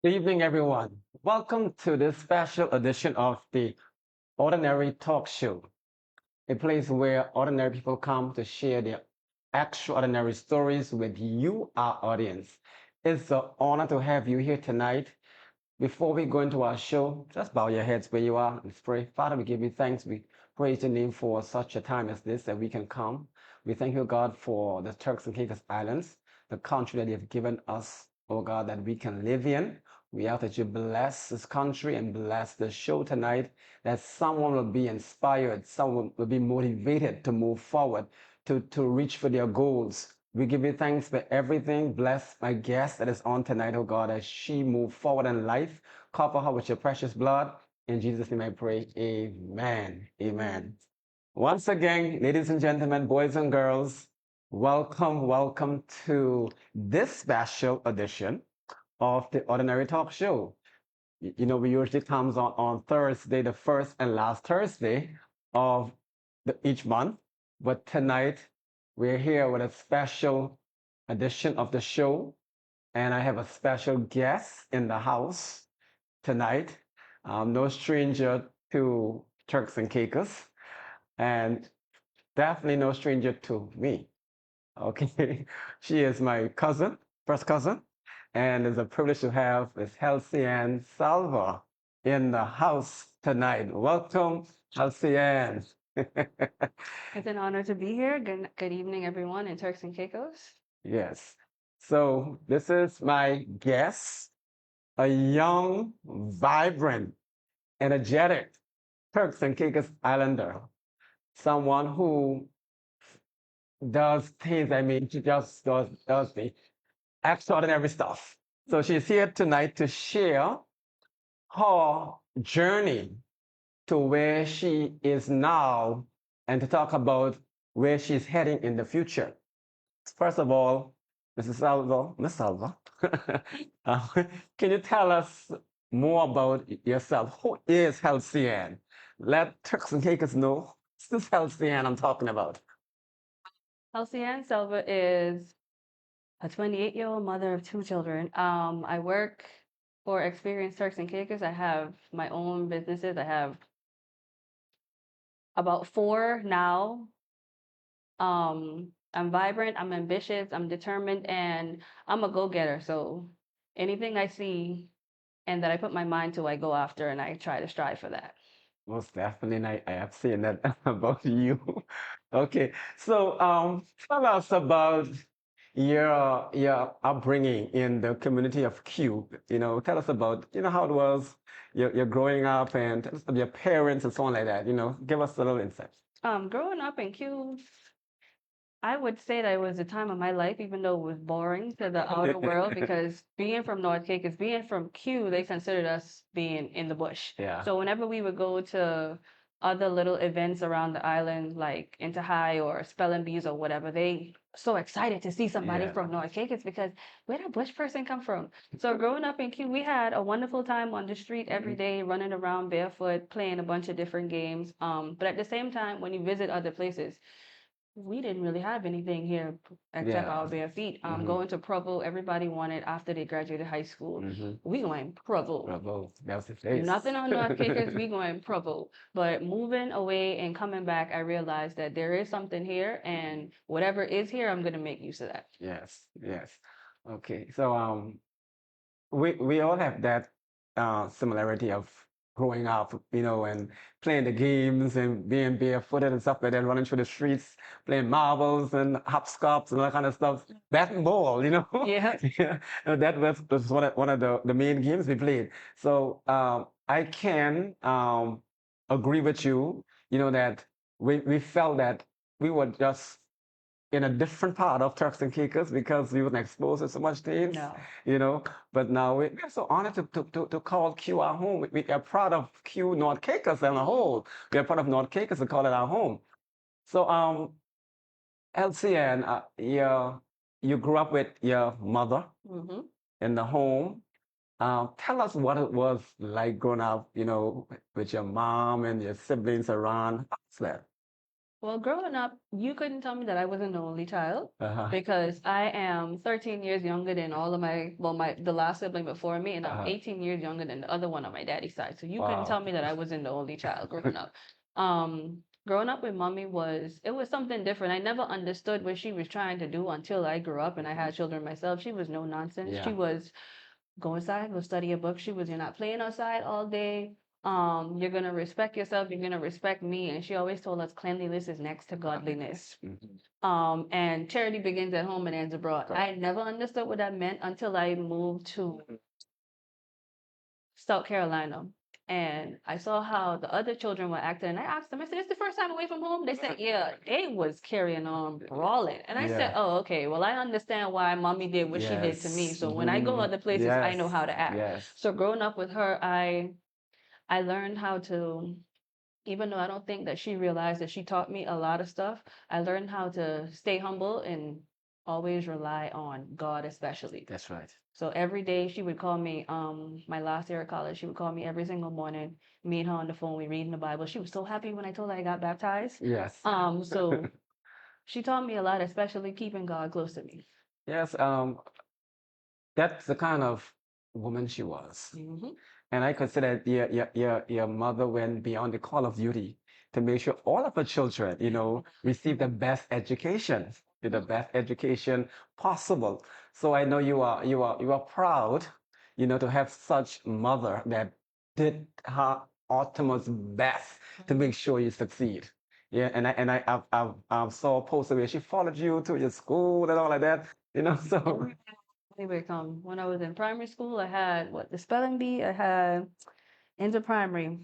Good evening, everyone. Welcome to this special edition of the Ordinary Talk Show, a place where ordinary people come to share their extraordinary stories with you, our audience. It's an honor to have you here tonight. Before we go into our show, just bow your heads where you are and pray. Father, we give you thanks. We praise your name for such a time as this that we can come. We thank you, God, for the Turks and Caicos Islands, the country that you have given us, oh God, that we can live in. We ask that you bless this country and bless the show tonight, that someone will be inspired, someone will be motivated to move forward, to reach for their goals. We give you thanks for everything. Bless my guest that is on tonight, oh God, as she moves forward in life. Cover her with your precious blood. In Jesus' name I pray. Amen. Amen. Once again, ladies and gentlemen, boys and girls, welcome to this special edition of the Ordinary Talk Show. We usually comes on Thursday, the first and last Thursday of each month. But tonight, we're here with a special edition of the show. And I have a special guest in the house tonight. No stranger to Turks and Caicos, and definitely no stranger to me. Okay, she is my cousin, first cousin, and it's a privilege to have Miss Helcyann Selver in the house tonight. Welcome, Helcyann. It's an honor to be here. Good evening, everyone in Turks and Caicos. Yes. So this is my guest, a young, vibrant, energetic Turks and Caicos Islander, someone who does things, she just does the extraordinary stuff. So she's here tonight to share her journey to where she is now and to talk about where she's heading in the future. First of all, Mrs. Salvo, Miss Salvo, uh, can you tell us more about yourself? Who is Helcyann? Let Turks and Caicos know this is Helcyann I'm talking about. Helcyann Selver is a 28-year-old mother of two children. I work for Experienced Turks and Caicos. I have my own businesses. I have about four now. I'm vibrant, I'm ambitious, I'm determined, and I'm a go-getter. So anything I see and that I put my mind to, I go after and I try to strive for that. Most definitely, and I have seen that about you. Okay, so tell us about your upbringing in the community of Cube. Tell us about how it was your growing up, and tell us about your parents and so on like that. Give us a little insight. Growing up in Q, I would say that it was a time of my life, even though it was boring to the outer world, because being from North Caicos, being from Q, they considered us being in the bush. Yeah. So whenever we would go to other little events around the island, like Inter High or Spelling Bees or whatever, they so excited to see somebody Yeah. from North Caicos because where did bush person come from? So growing up in Q, we had a wonderful time on the street every day, running around barefoot, playing a bunch of different games. But at the same time, when you visit other places, we didn't really have anything here except Yeah. our bare feet. Hmm. Going to Provo, everybody wanted after they graduated high school, we going Provo. Bravo. That was the face. Nothing on North Caicos, we going Provo. But moving away and coming back, I realized that there is something here, and whatever is here, I'm gonna make use of that. Yes. Yes. Okay. So we all have that similarity of growing up, and playing the games and being barefooted and stuff like that, running through the streets, playing marbles and hopscotch and all that kind of stuff. Bat and ball, Yeah. Yeah, that was one of the main games we played. So I can agree with you, that we felt that we were just in a different part of Turks and Caicos because we weren't exposed to so much things, No. you know. But now we're so honored to call Q our home. We are proud of Q North Caicos as a whole. We are proud of North Caicos to call it our home. So, LCN, you grew up with your mother Mm-hmm. in the home. Tell us what it was like growing up, with your mom and your siblings around. How's that? Well, growing up, you couldn't tell me that I wasn't the only child Uh-huh. because I am 13 years younger than all of my, well, the last sibling before me, and I'm Uh-huh. 18 years younger than the other one on my daddy's side. So you couldn't Wow. tell me that I wasn't the only child growing up. Growing up with mommy it was something different. I never understood what she was trying to do until I grew up and I had children myself. She was no nonsense. She Yeah. was go inside, go study a book. She was, you're not playing outside all day. You're gonna respect yourself, you're gonna respect me. And she always told us cleanliness is next to godliness. Mhm. And charity begins at home and ends abroad. I Correct. never understood what that meant until I moved to South Carolina. And I saw how the other children were acting. And I asked them, I said, "It's the first time away from home?" They said, "Yeah, they was carrying on brawling." And I said, Yeah. "Oh, okay. Well, I understand why mommy did what she did to me. Yes. So when I go other places, I Yes. know how to act." Yes. So growing up with her, I learned how to, even though I don't think that she realized that she taught me a lot of stuff, I learned how to stay humble and always rely on God, especially. That's right. So every day she would call me, my last year at college, she would call me every single morning, me and her on the phone, we reading the Bible. She was so happy when I told her I got baptized. Yes. So she taught me a lot, especially keeping God close to me. Yes. That's the kind of woman she was. Hmm. And I consider your mother went beyond the call of duty to make sure all of her children, receive the best education, the best education possible. So I know you are proud, to have such mother that did her utmost best to make sure you succeed. Yeah, I've saw a post where she followed you to your school and all like that, so Anyway, when I was in primary school, I had the spelling bee, I had into primary.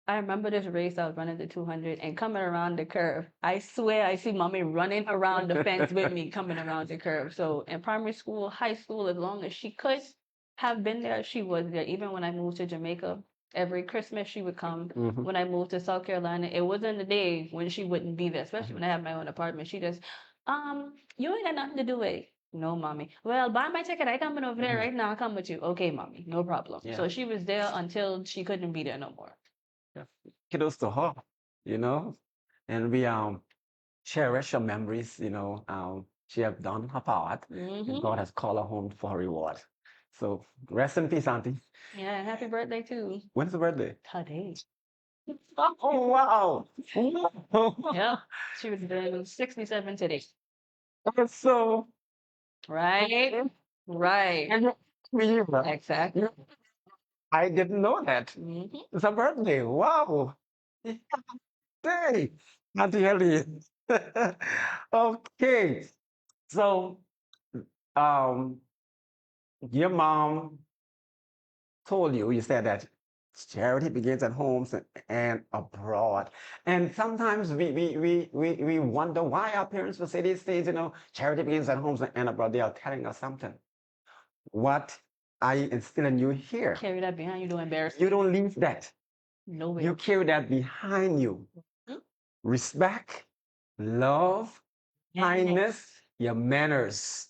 I remember this race I was running the 200 and coming around the curve. I swear I see mommy running around the fence with me coming around the curve. So in primary school, high school, as long as she could have been there, she was there. Even when I moved to Jamaica, every Christmas she would come. Mhm. When I moved to South Carolina, it wasn't a day when she wouldn't be there, especially when I had my own apartment. She just, you ain't got nothing to do with it. No, mommy. Well, buy my ticket. I coming over there Mhm. right now. I'll come with you. Okay, mommy. No problem. Yeah. So she was there until she couldn't be there no more. Yeah. Kudos to her, you know, and we cherish her memories, she have done her part, and Hmm. God has called her home for her reward. So rest in peace, Auntie. Yeah, and happy birthday too. When's the birthday? Today. Oh, wow. Yeah, she would have been 67 today. That's so Right? Right. Exactly. I didn't know that. Hmm. It's her birthday. Wow. Hey, Auntie Ellie. Okay. So, um, your mom told you, you said that charity begins at homes and abroad. And sometimes we wonder why our parents will say these things, charity begins at homes and abroad. They are telling us something. What I instill in you here, Carry that behind you, don't embarrass you me. don't leave that. No way. You carry that behind you. Mhm. Respect, love, kindness, your manners.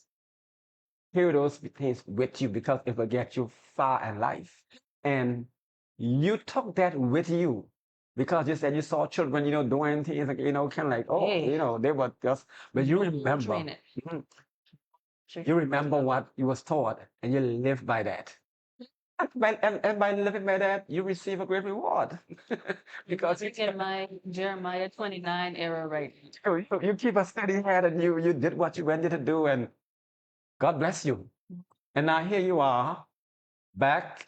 Carry those things with you because it will get you far in life. And you took that with you because you said you saw children, doing things like, kind of like, oh, Hey, they were just, but you no remember, train it. mhm, Sure. you remember what you was taught and you live by that. And by living by that, you receive a great reward because you, In my Jeremiah 29 era right you keep a steady head and you did what you wanted to do and God bless you. And now here you are back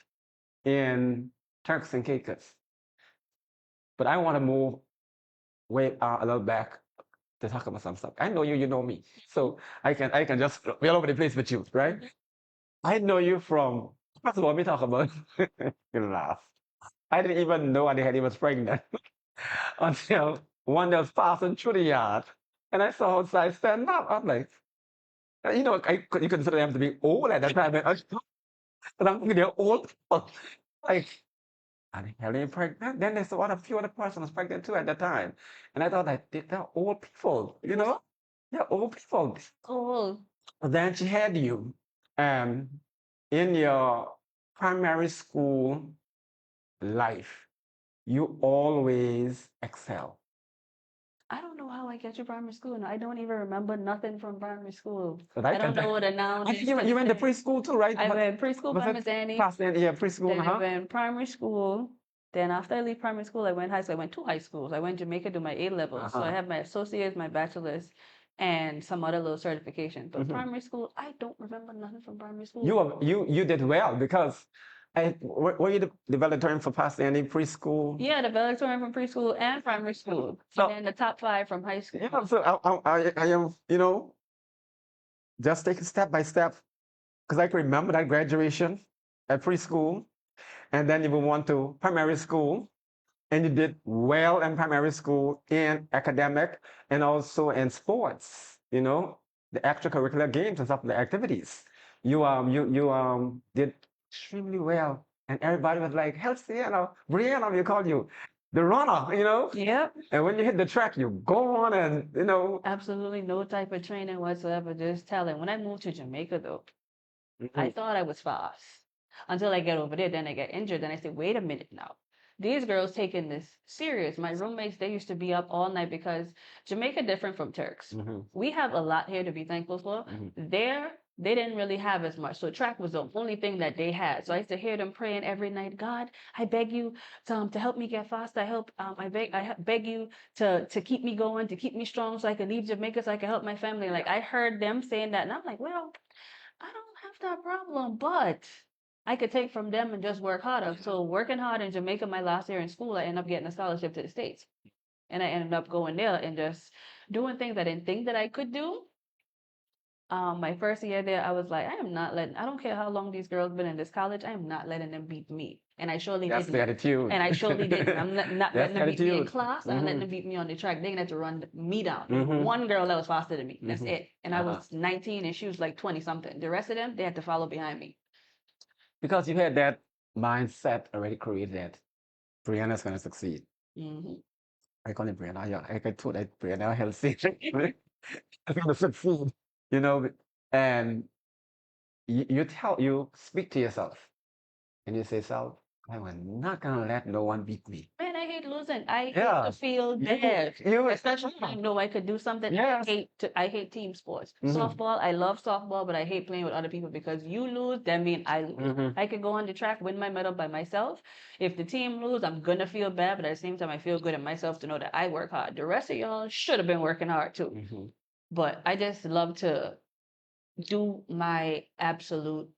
in Turks and Caicos. But I want to move way a little back to talk about some stuff. I know you, you know me, so I can just be all over the place with you, right? I know you from first of all. We talk about you laugh. I didn't even know Adi had was pregnant until one day I was passing through the yard and I saw outside stand up. I'm like, you consider them to be old at that time, but I'm thinking they're old people. Like, and Helen pregnant. Then there's a few other persons pregnant too at that time. And I thought that they're old people, They're old people. Oh, But then she had you um in your primary school life, you always excel. I don't know how I get to primary school, and I don't even remember nothing from primary school. But I don't know what a noun I is think you went to considered. preschool too, right? I went preschool Was by it Miss Annie, past then? Yeah, preschool, then I went primary school. Then after I leave primary school, I went high school. I went two high schools. I went to Jamaica to do my A levels. So I have my associates, my bachelor's, and some other little certification. But primary school, I don't remember nothing from primary school. You did well because were you the valedictorian for past any preschool? Yeah, the valedictorian from preschool and primary school, So and then the top 5 from high school. yeah, so I am, you know, just take it step by step because I can remember that graduation at preschool, and then you will want to primary school, and you did well in primary school in academic and also in sports, you know, the extracurricular games and stuff, the activities. You did extremely well, and everybody was like, Helcyann, Brianna, we call you the runner, you know. Yep. And when you hit the track, you go on and you know. Absolutely no type of training whatsoever, just talent. When I moved to Jamaica, though, I Mhm. thought I was fast until I get over there. Then I get injured. Then I say, wait a minute now. These girls taking this serious. My roommates, they used to be up all night because Jamaica different from Turks. We have a lot here to be thankful for. There, they didn't really have as much. So track was the only thing that they had. So I used to hear them praying every night. God, I beg you to help me get fast. I beg you to keep me going, to keep me strong, so I can leave Jamaica, so I can help my family. Like I heard them saying that, and I'm like, well, I don't have that problem, but I could take from them and just work harder. So working hard in Jamaica my last year in school, I ended up getting a scholarship to the States. And I ended up going there and just doing things I didn't think that I could do. My first year there, I was like, I don't care how long these girls been in this college, I am not letting them beat me. And I surely That's didn't. the attitude. And I surely didn't. I'm not That's letting them beat me in attitude. class. I'm letting them beat me on the track. They're gonna have to run me down. Mhm. One girl that was faster than me. That's Mhm. it. And I was 19 and she was like 20 something. The rest of them, they had to follow behind me. Because you had that mindset already created that Brianna's gonna succeed. I call it Brianna. Yeah, I told that Brianna healthy. I'm gonna succeed, you know. And you speak to yourself, and you say, "Self, I am not gonna let no one beat me." Man, I hate losing. I hate Yeah, to feel bad, you, especially when I know I could do something. yes. I hate team sports. Softball, I love softball, but I hate playing with other people because you lose, that means I lose. I could go on the track, win my medal by myself. If the team lose, I'm gonna feel bad, but at the same time, I feel good in myself to know that I work hard. The rest of y'all should have been working hard too. But I just love to do my absolute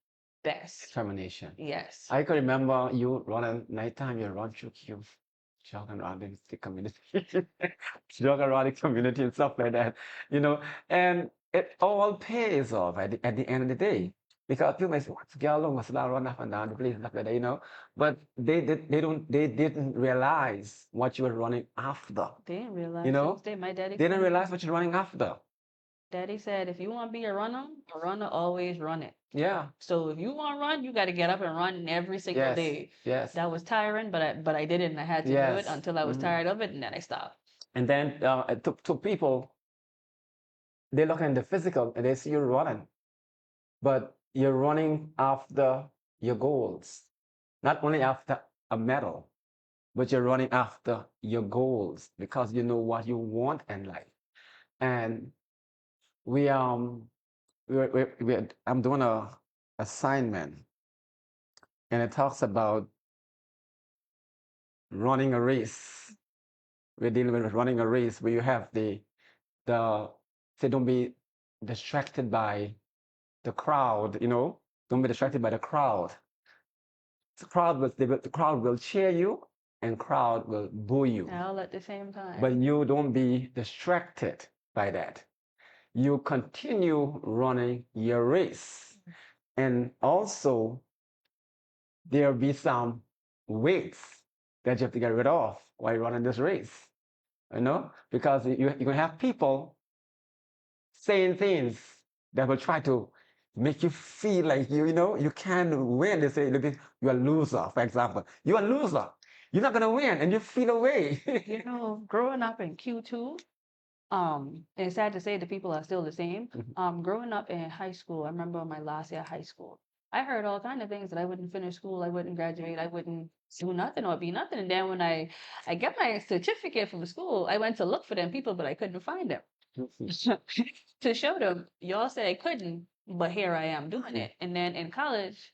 best. Determination. Yes. I can remember you running nighttime. You run through queue, jogging around in the community, jog around the community and stuff like that. You know, and it all pays off at the end of the day. Because people may say, "What's girl must not run up and down the place and stuff like that," you know. But they didn't realize what you were running after. They didn't realize. You know, My daddy they didn't told me. realize what you're running after. Daddy said, if you want to be a runner always run it. Yeah. So if you want to run, you got to get up and run every single day. Yes. That was tiring, but I did it and I had to do it until I was tired of it and then I stopped. And then to people, they look at the physical and they see you running, but you're running after your goals, not only after a medal, but you're running after your goals because you know what you want in life. And we I'm doing a assignment, and it talks about running a race. We're dealing with running a race where you have the say don't be distracted by the crowd, you know, don't be distracted by the crowd. The crowd will cheer you and crowd will boo you. All at the same time. But you don't be distracted by that. You continue running your race. And also there'll be some weights that you have to get rid of while you're running this race. You know, because you're gonna have people saying things that will try to make you feel like you know you can't win. They say, look, you're a loser, for example. You're a loser. You're not gonna win, and you feel away. You know, growing up in Q2, and it's sad to say the people are still the same. Growing up in high school, I remember my last year of high school. I heard all kind of things that I wouldn't finish school, I wouldn't graduate, I wouldn't do nothing or be nothing. And then when I get my certificate from school, I went to look for them people, but I couldn't find them to show them. Y'all said I couldn't, but here I am doing it. And then in college,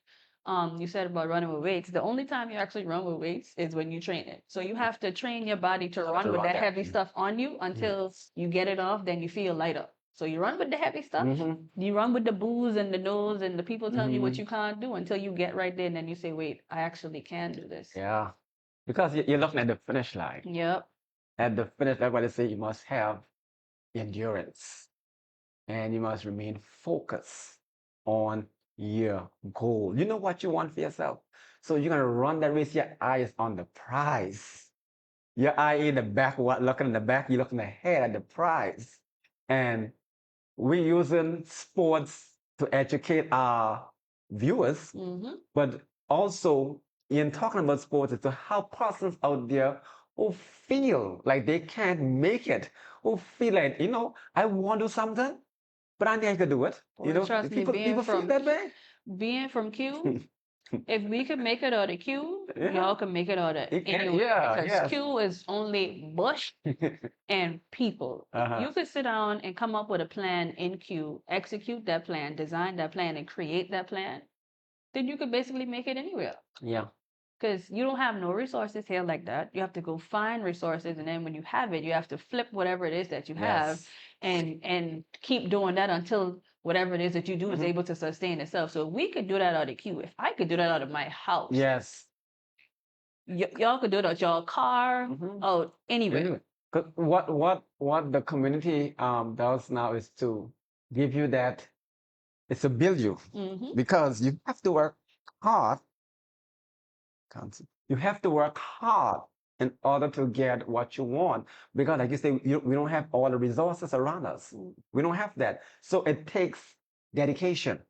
you said about running with weights. The only time you actually run with weights is when you train it. So you have to train your body to run To with run that that. heavy stuff on you until you get it off, then you feel lighter. So you run with the heavy stuff, you run with the booze and the nose and the people telling you what you can't do until you get right there and then you say, wait, I actually can do this. Yeah, because you're looking at the finish line. Yep. At the finish line, what they say, you must have endurance and you must remain focused on your goal. You know what you want for yourself. So you're gonna run that race. Your eye is on the prize. Your eye in the back, what looking in the back, you're looking ahead at the prize. And we're using sports to educate our viewers, but also in talking about sports is to help persons out there who feel like they can't make it, who feel like, I want to do something, but I think I could do it. Well, trust me, People feel that way. being from Q, if we could make it out of Q, y'all can make it out of anywhere. Yeah, Because yes. Q is only bush and people. If you could sit down and come up with a plan in Q, execute that plan, design that plan, and create that plan, then you could basically make it anywhere. Yeah. Because you don't have no resources here like that. You have to go find resources, and then when you have it, you have to flip whatever it is that you have Yes. and keep doing that until whatever it is that you do is able to sustain itself. So if we could do that out of Q, if I could do that out of my house, Yes. y'all could do it out your car, out anywhere. Anyway, 'cause what the community does now is to give you that, it's to build you because you have to work hard. You have to work hard in order to get what you want because, like you say, we don't have all the resources around us. We don't have that, so it takes dedication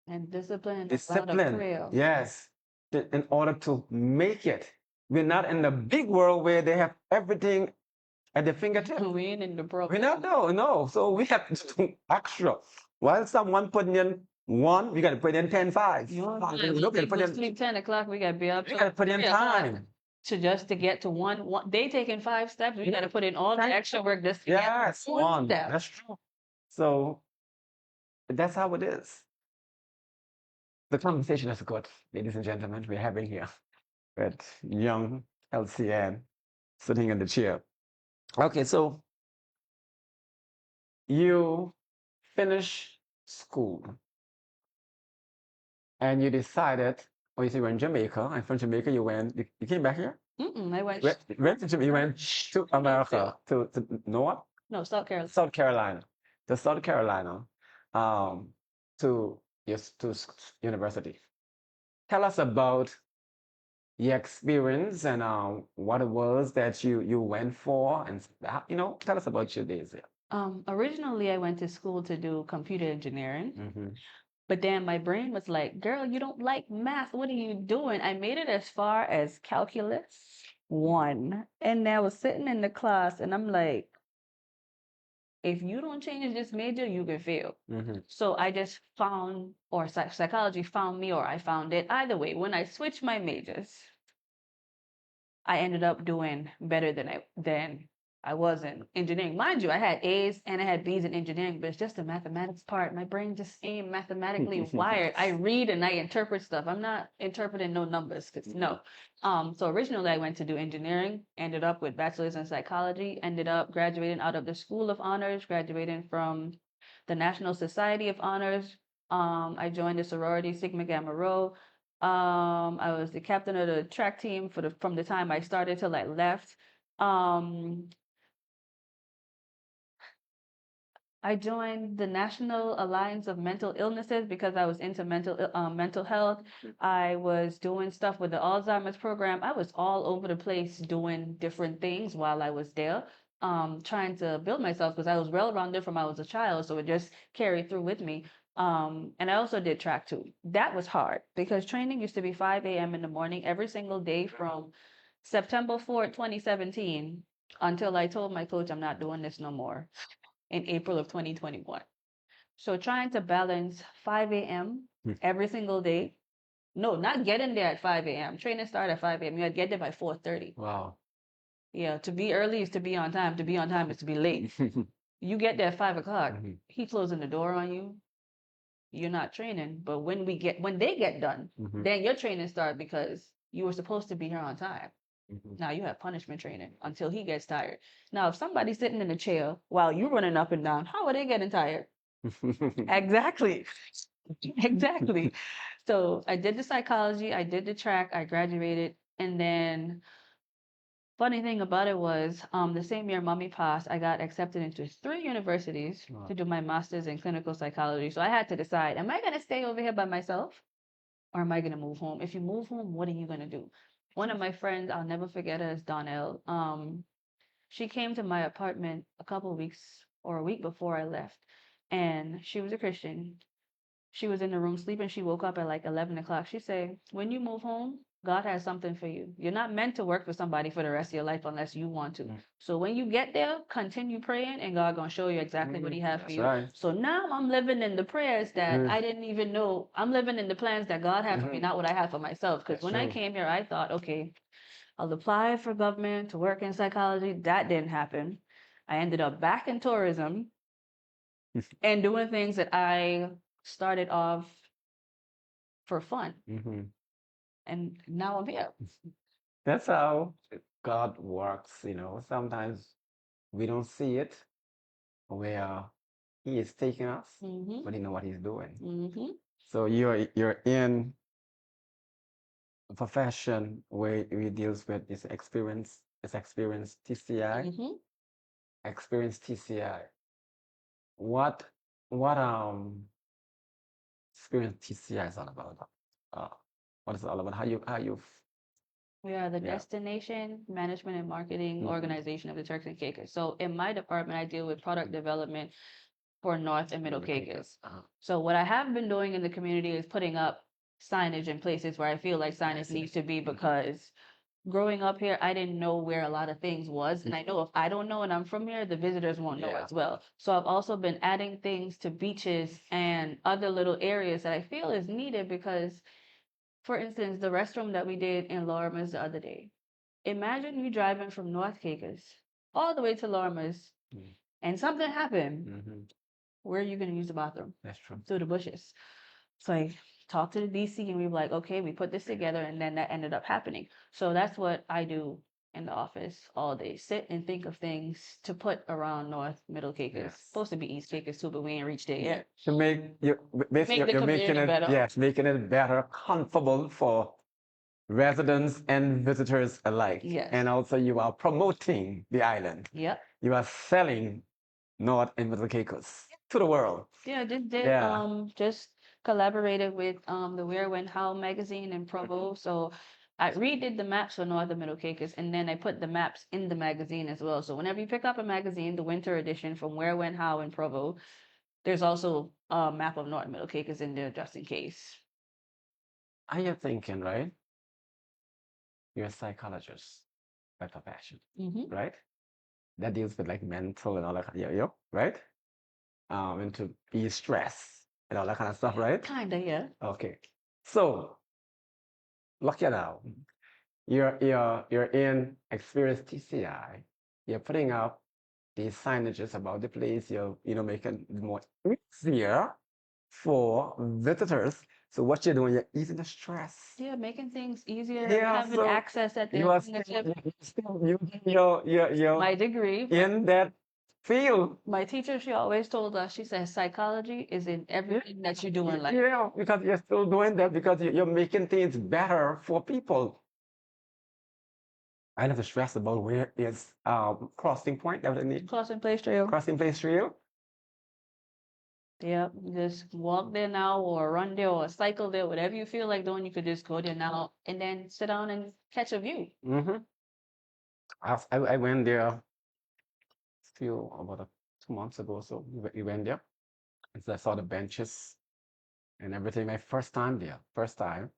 And discipline, a lot of discipline. prayer. Yes, in order to make it. We're not in the big world where they have everything at their fingertips. We ain't in the broke. We not no. So we have to do extra. While someone putting in one, we got to put in 10 five. You know, We don't we put in. sleep 10 o'clock, we gotta be up We till got to put in 3 o'clock time. to just to get to one. They taking 5 steps, we gotta put in all the extra work just to get Yes, one step. that's true. So that's how it is. The conversation is good, ladies and gentlemen, we're having here with young Helcyann sitting in the chair. Okay, so you finish school and you decided, or you say you were in Jamaica, and from Jamaica you came back here? I went Where to Jamaica? You went to America, to North? no South Carolina. South Carolina. To South Carolina, to university. Tell us about your experience and what it was that you went for, and tell us about your days there. Originally I went to school to do computer engineering. But then my brain was like, girl, you don't like math. What are you doing? I made it as far as calculus 1. And I was sitting in the class and I'm like, if you don't change this major, you can fail. So I just found, or psychology found me, or I found it. Either way, when I switched my majors, I ended up doing better than I was in engineering. Mind you, I had A's and I had B's in engineering, but it's just the mathematics part. My brain just ain't mathematically wired. I read and I interpret stuff. I'm not interpreting no numbers, because no. So originally I went to do engineering, ended up with bachelor's in psychology, ended up graduating out of the School of Honors, graduating from the National Society of Honors. I joined the sorority Sigma Gamma Rho. I was the captain of the track team from the time I started till I left. I joined the National Alliance of Mental Illnesses because I was into mental health. I was doing stuff with the Alzheimer's program. I was all over the place doing different things while I was there, trying to build myself because I was well-rounded from I was a child, so it just carried through with me. And I also did track too. That was hard because training used to be 5 a.m. in the morning every single day from September 4th, 2017, until I told my coach I'm not doing this no more in April of 2021. So trying to balance 5 a.m. every single day. No, not getting there at 5 a.m. Training start at 5 a.m. You had to get there by 4:30. Wow. Yeah, to be early is to be on time. To be on time is to be late. You get there at 5 o'clock, he closing the door on you. You're not training. But when they get done, then your training start because you were supposed to be here on time. Now you have punishment training until he gets tired. Now, if somebody's sitting in a chair while you're running up and down, how are they getting tired? Exactly. Exactly. So I did the psychology, I did the track, I graduated, and then funny thing about it was the same year mommy passed, I got accepted into 3 universities Wow. to do my master's in clinical psychology. So I had to decide, am I going to stay over here by myself or am I going to move home? If you move home, what are you going to do? One of my friends, I'll never forget her, is Donnell. She came to my apartment a couple of weeks or a week before I left, and she was a Christian. She was in the room sleeping. She woke up at like 11 o'clock. She said, when you move home, God has something for you. You're not meant to work for somebody for the rest of your life unless you want to. So when you get there, continue praying and God gonna show you exactly what he has for That's you. right. So now I'm living in the prayers that I didn't even know. I'm living in the plans that God had for me, not what I had for myself. Because That's when I true. came here, I thought, okay, I'll apply for government to work in psychology. That didn't happen. I ended up back in tourism and doing things that I started off for fun. And now I'm here. That's how God works, Sometimes we don't see it where he is taking us, but you know what he's doing. So you're in a profession where he deals with this experience TCI, experience TCI. What what experience TCI is all about? Uh, what is it all about? How you We are the yeah. Destination Management and Marketing Organization of the Turks and Caicos. So in my department, I deal with product development for North and Middle Caicos. So what I have been doing in the community is putting up signage in places where I feel like signage needs to be, because growing up here, I didn't know where a lot of things was. And I know if I don't know and I'm from here, the visitors won't know as well. So I've also been adding things to beaches and other little areas that I feel is needed because, for instance, the restroom that we did in Lorimer's the other day. Imagine you driving from North Caicos all the way to Lorimer's and something happened. Where are you going to use the bathroom? That's true. Through the bushes. So I talked to the DC and we were like, okay, we put this together, and then that ended up happening. So that's what I do in the office all day. Sit and think of things to put around North Middle Caicos. Yes. Supposed to be East Caicos too, but we ain't reached there yet. To make you basically Make the you're making community it better. yes, making it better, comfortable for residents and visitors alike. Yes. And also you are promoting the island. Yep. You are selling North and Middle Caicos to the world. Yeah, just did Yeah. just collaborated with the Where When How magazine in Provo. So I redid the maps for North and Middle Caicos, and then I put the maps in the magazine as well. So whenever you pick up a magazine, the winter edition from Where When How in Provo, there's also a map of North and Middle Caicos in there just in case. Are you thinking, right? You're a psychologist by profession, right? That deals with like mental and all that, yeah, right? Into be stress and all that kind of stuff, right? Kinda, yeah. Okay. So look at now. You're in Experience TCI. You're putting up these signages about the place. You're making it more easier for visitors. So what you're doing, you're easing the stress. Yeah, making things easier, Yeah, having so access at you their are still using your My degree, in that field. my teacher, she always told us, she says psychology is in everything that you do in life. Yeah, because you're still doing that because you're making things better for people. I never stress about where is crossing point. That was the name. Crossing Place Trail. Crossing Place Trail. Yep, just walk there now or run there or cycle there, whatever you feel like doing, you could just go there now and then sit down and catch a view. I went there few about 2 months ago. So we went there. And so I saw the benches and everything. My first time there. First time.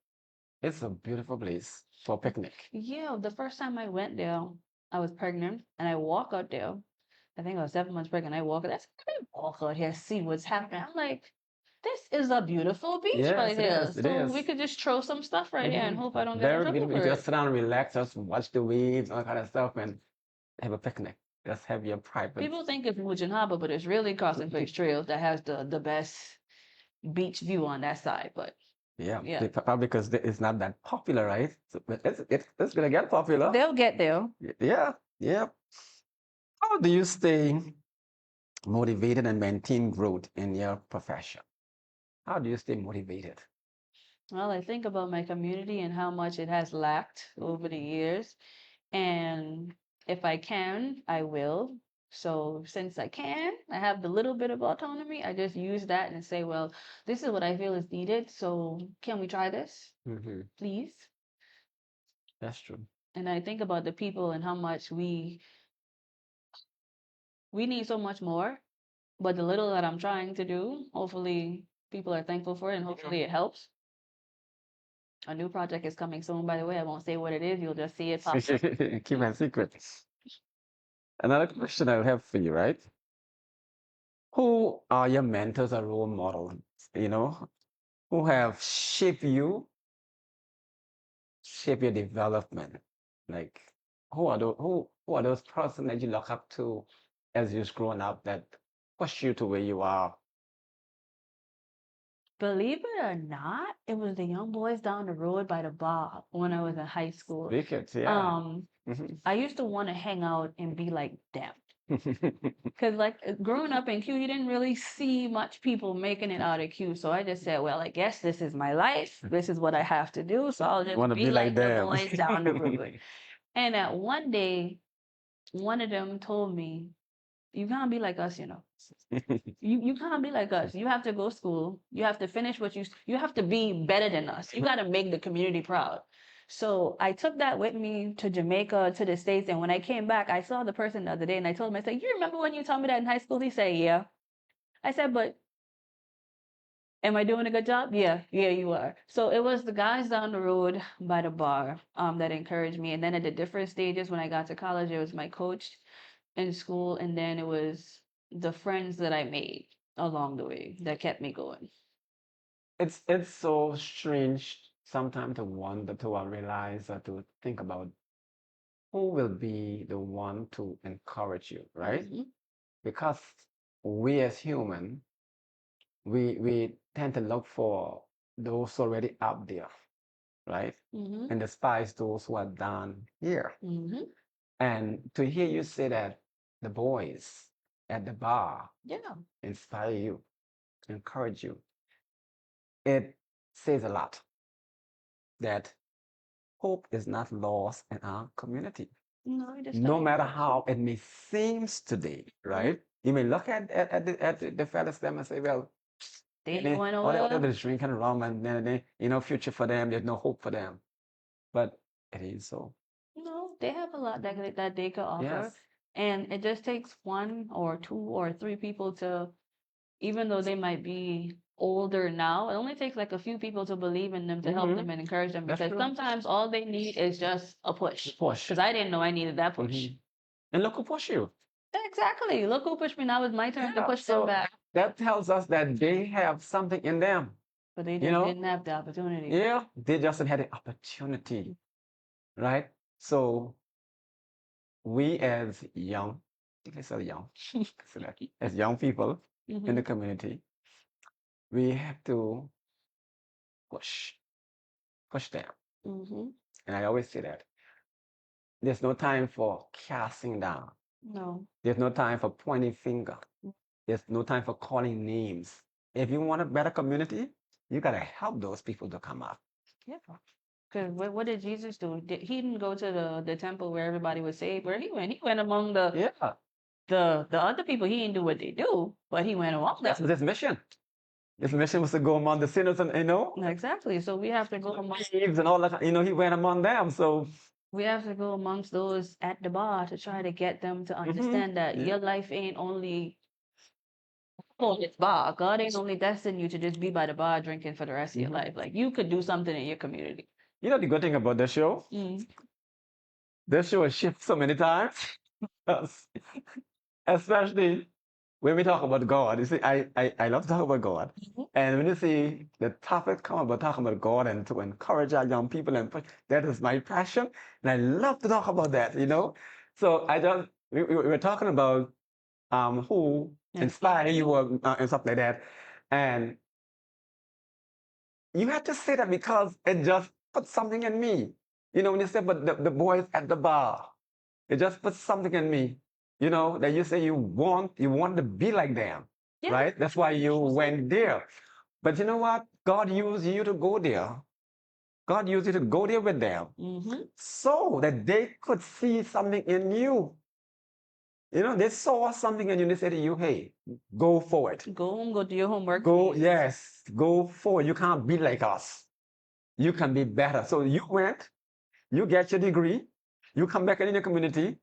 It's a beautiful place for a picnic. Yeah, the first time I went there, I was pregnant and I walk out there. I think I was 7 months pregnant. I walk out. That's walk out here, see what's happening. I'm like, this is a beautiful beach right Yes, it here. is. It So we is. could just throw some stuff right here and hope I don't get in Very trouble beautiful. You for just it. sit down, relax, just watch the waves, all kind of stuff, and have a picnic. Just have your private. People think it's Mujin Harbor, but it's really Crossing Place Trails that has the best beach view on that side. But Yeah, yeah, probably because it's not that popular, right? So, but it's gonna get popular. they'll get there. Yeah, yeah. How do you stay motivated and maintain growth in your profession? How do you stay motivated? Well, I think about my community and how much it has lacked over the years. And if I can, I will. So since I can, I have the little bit of autonomy, I just use that and say, well, this is what I feel is needed. So can we try this, Hmm. please? That's true. And I think about the people and how much we need so much more. But the little that I'm trying to do, hopefully people are thankful for it and hopefully it helps. A new project is coming soon, by the way. I won't say what it is. You'll just see it pop up. Keep my secret. Another question I have for you, right? Who are your mentors or role models, you know, who have shaped your development? Like, who are those person that you look up to as you've grown up that push you to where you are? Believe it or not, it was the young boys down the road by the bar when I was in high school. Wicked, yeah. Um, I used to want to hang out and be like them. Because like growing up in Q, you didn't really see much people making it out of Q. So I just said, well, I guess this is my life. This is what I have to do. So I'll just Want to be be like like the them. boys down the road. And at one day, one of them told me, you can't be like us, you know. You can't be like us. You have to go school. You have to finish what you have to be better than us. You got to make the community proud. So I took that with me to Jamaica, to the States, and when I came back, I saw the person the other day and I told him, I said, you remember when you told me that in high school? He said, yeah. I said, but am I doing a good job? Yeah, yeah, you are. So it was the guys down the road by the bar that encouraged me. And then at the different stages when I got to college, it was my coach in school, and then it was the friends that I made along the way that kept me going. It's so strange sometimes to wonder, to realize, or to think about who will be the one to encourage you, right? Hmm. Because we as human, we tend to look for those already up there, right? Hmm. And despise those who are down here. Hmm. And to hear you say that the boys at the bar Yeah. inspire you, encourage you, it says a lot that hope is not lost in our community. No, it just No doesn't. matter how it may seems today, right? You may look at the fellas them and say, well, They ain't they, going all nowhere. they're drinking rum and then they, future for them, there's no hope for them. But it is so. No, they have a lot that they could offer, Yes. and it just takes one or two or three people to, even though they might be older now, it only takes like a few people to believe in them to help them and encourage them That's because true. sometimes all they need is just a push. Push. Because I didn't know I needed that push. And look who push you. Exactly. Look who pushed me. Now it's my turn to Yeah. push them So back. that tells us that they have something in them. But they You just know? didn't have the opportunity. Yeah. They just had the opportunity, right? So we as young, I think I said young, so that as young people in the community, we have to push, push them. Mm-hmm. And I always say that there's no time for casting down. No. There's no time for pointing finger. There's no time for calling names. If you want a better community, you gotta help those people to come up. Yeah. Because what did Jesus do? He didn't go to the temple where everybody was saved. Where he went? He went among Yeah, the other people. He didn't do what they do, but he went among that's them. his mission. His mission was to go among the sinners and Exactly. So we have to go among thieves and all that. He went among them. So we have to go amongst those at the bar to try to get them to understand that yeah. your life ain't only for this bar. God ain't only destined you to just be by the bar drinking for the rest of your life. Like you could do something in your community. You know the good thing about the show? Mm. This show has shifted so many times. Yes. Especially when we talk about God, you see, I love to talk about God. Mhm. And when you see the topic come about talking about God and to encourage our young people and that is my passion. And I love to talk about that, you know. So we were talking about who inspired you and stuff like that. And you had to say that because it just put something in me. You know, when you say, but the boys at the bar, it just put something in me. You know, that you say you want to be like them, Yeah. right? That's why you went there. But you know what? God used you to go there. God used you to go there with them so that they could see something in you. You know, they saw something in you and they said to you, hey, go for it. Go home, go do your homework. Go, please. yes, go forward. You can't be like us. You can be better. So you went, you get your degree, you come back in your community,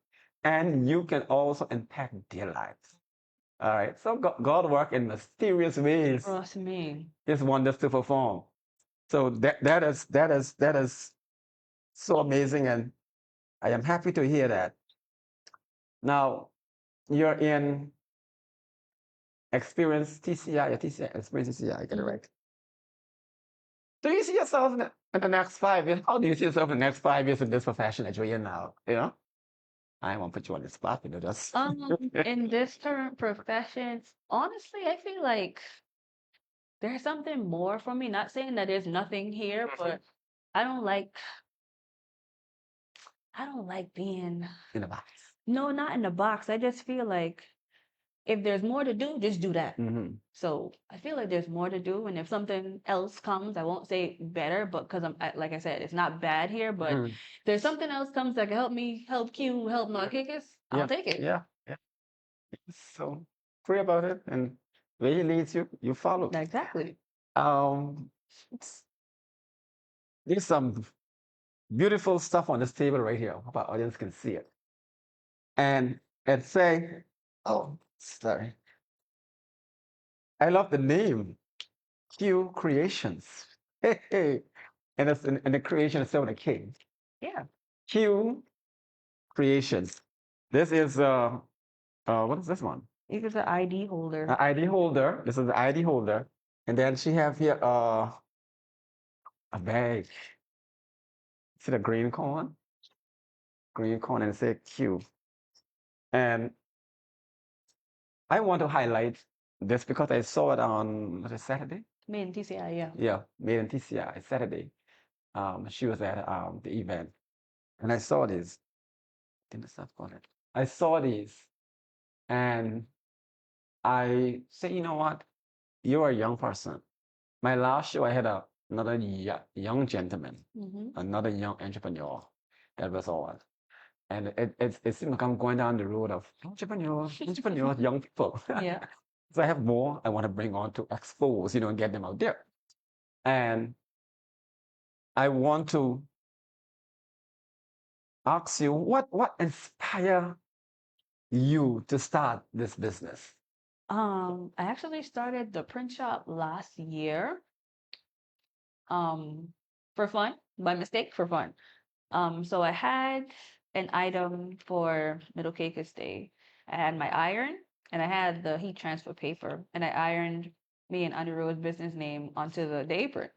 and you can also impact their lives. All right. So God work in mysterious ways. Trust me. His wonders to perform. So that is so amazing, and I am happy to hear that. Now you're in experience TCI, experience TCI, get it right. Do you see yourself in the next 5 years? How do you see yourself in the next 5 years in this profession that you're in now? You know, I won't put you on the spot, you know, just In this current profession, honestly, I feel like there's something more for me. Not saying that there's nothing here, but I don't like being in the box. no, not in the box. I just feel like if there's more to do, just do that. So I feel like there's more to do, and if something else comes, I won't say better, but because like I said, it's not bad here, but there's something else comes that can help me, help Q, help my kickers, I'll take it. Yeah, yeah. So pray about it, and where he leads you, you follow. Exactly. Um, there's some beautiful stuff on this table right here. Hope our audience can see it. And say, oh, sorry. I love the name, Q Creations. Hey, hey. And it's in the creation itself, the K. Yeah. Q Creations. This is what is this one? It is an ID holder. An ID holder. This is the ID holder. And then she have here a bag. See the green corn? Green corn and say Q. And I want to highlight this because I saw it on was it Saturday? Made in TCI, yeah. Yeah, made in TCI Saturday. She was at the event, and I saw this. Didn't stop on it. I saw this, and I said, you know what? You're a young person. My last show, I had another young gentleman, another young entrepreneur. That was all. And it seemed like I'm going down the road of entrepreneurs, young people. Yeah. So I have more I want to bring on to expose, you know, and get them out there. And I want to ask you, what inspired you to start this business? I actually started the print shop last year. For fun, by mistake, for fun. So I had an item for Middle Caicos Day. I had my iron and I had the heat transfer paper, and I ironed me and Under Rose business name onto the apron.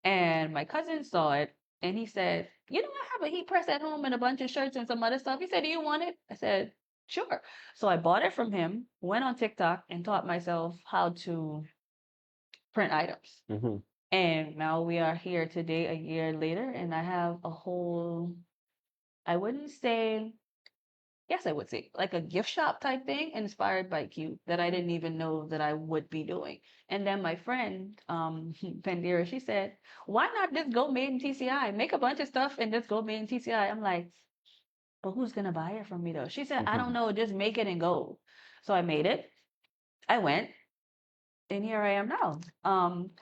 And my cousin saw it and he said, you know, I have a heat press at home and a bunch of shirts and some other stuff. He said, do you want it? I said, sure. So I bought it from him, went on TikTok and taught myself how to print items. And now we are here today, a year later, and I have a whole, I wouldn't say, yes, I would say, like a gift shop type thing inspired by Q that I didn't even know that I would be doing. And then my friend, Pandira, she said, why not just go made in TCI? Make a bunch of stuff and just go made in TCI. I'm like, but who's gonna buy it from me though? She said, I don't know, just make it and go. So I made it. I went. And here I am now,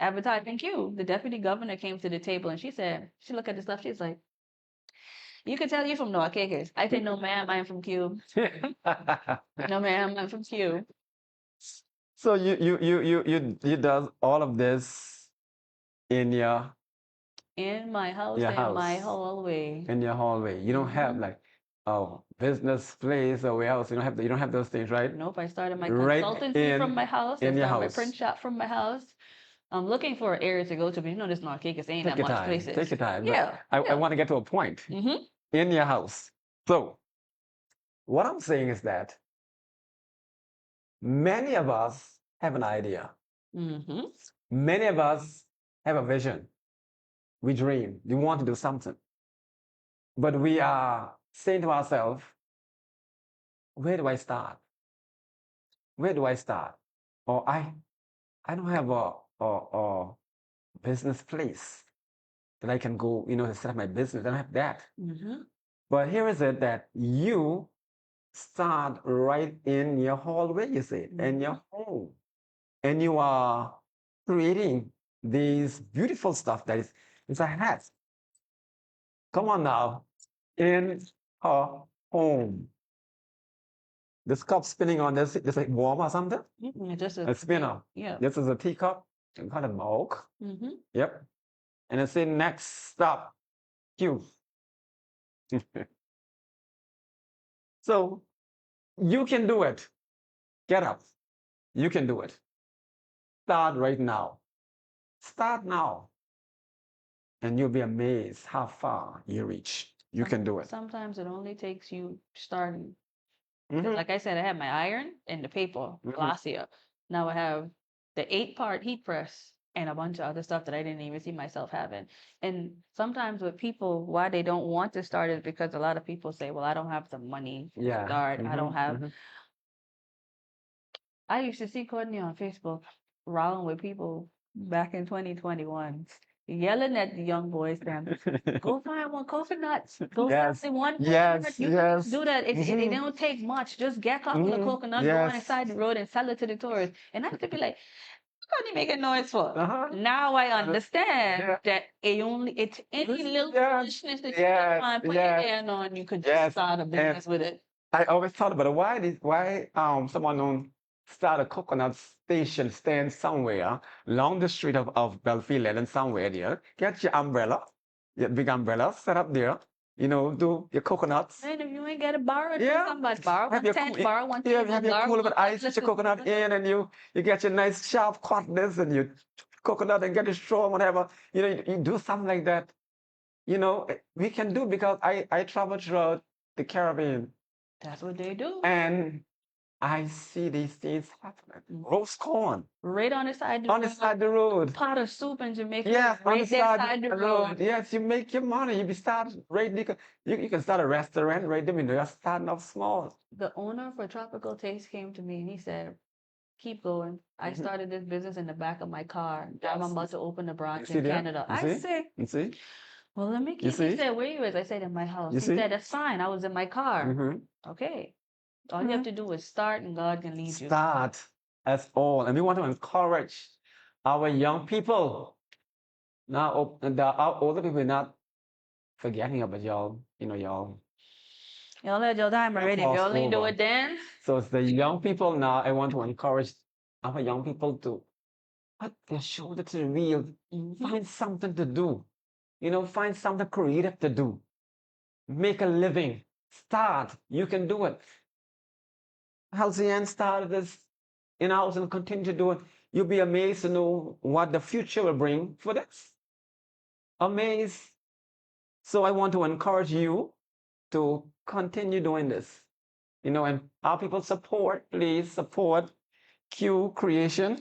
advertising Q. The deputy governor came to the table and she said, she looked at the stuff, she's like, you can tell you from Noah Cakers. I said, no, ma'am, I'm from Q. No, ma'am, I'm from Q. So you does all of this in in my house, your in my house, hallway. in your hallway. You don't have like business place or warehouse. You don't have those things, right? Nope, I started my Right consultancy from my house. I in your started my print house. shop from my house. I'm looking for an area to go to, but this North Caicos ain't that Take your much time. places. Take your time. But Yeah, I yeah. want to get to a point Mm-hmm. in your house. So what I'm saying is that many of us have an idea. Mm-hmm. Many of us have a vision. We dream. We want to do something. But we are saying to ourselves, where do I start? Where do I start? Or I don't have a business place that I can go, to set up my business. I don't have that. Mm-hmm. But here is it that you start right in your hallway, you see, in your home. And you are creating these beautiful stuff that is, it's a hat. Come on now. In a home. This cup spinning on this like warm or something? Mm-hmm. Just A spinner. yeah. This is a teacup. You kind of mug. Mm-hmm. Yep. And it's in next stop. Q. So you can do it. Get up. You can do it. Start right now. Start now. And you'll be amazed how far you reach. You can do it. Sometimes it only takes you starting. Mhm. Like I said, I had my iron and the paper last year. Now I have the 8-part heat press and a bunch of other stuff that I didn't even see myself having. And sometimes with people, why they don't want to start is because a lot of people say, well, I don't have the money to Yeah. start. I don't have. I used to see Courtney on Facebook rallying with people back in 2021, yelling at the young boys, them, go find one coconuts. Go Yes. find one Yes. coconut. You can just Yes. do that. It Mhm. don't take much. Just get a couple of coconuts, go on Yes. inside the road and sell it to the tourists. And I have to be like, what are you making noise for? Uh-huh. Now I understand Yeah. that it's any little Yeah. foolishness that you Yes. can find, put your Yes. hand on, you could Yes. just start a And business with it. I always thought about it. Why someone don't start a coconut station stand somewhere along the street of Belfield and somewhere there. Get your umbrella, your big umbrella, set up there. Do your coconuts. And if you ain't get a borrow, Yeah. somebody borrow Have one your tent, cool, borrow one yeah, table, have your borrow cool one with ice, put cutlass your to coconut do it. in, and you get your nice sharp cutlass and you coconut and get your straw, whatever. You do something like that. We can do because I travel throughout the Caribbean That's what they do. and I see these things happening. Roast corn Right on the side on the side of the road. pot of soup in Jamaica. Yes, on the Right there side side of the the road. road. Yes, you make your money. You start right. You can start a restaurant right there. You're starting off small. The owner for Tropical Taste came to me and he said, keep going. I started this business in the back of my car. I'm Yes. about to open a You branch see in there? Canada. You I see? say, You see? well, let me You keep. He see? said, where you is? I said, in my house. You He see? said, that's fine. I was in my car. Mhm. Okay. All you have to do is start and God can lead you. Start as all, and we want to encourage our young people. Now, our older people not forgetting about y'all. Y'all. Y'all had your time already. If y'all ain't do over. it then, So it's the young people now. I want to encourage our young people to put their shoulder to the wheel. Find something to do. Find something creative to do. Make a living. Start. You can do it. Helcyann started this in-house and continue to do it. You'll be amazed to know what the future will bring for this. Amazed. So I want to encourage you to continue doing this. And our people support, please support Q Creation.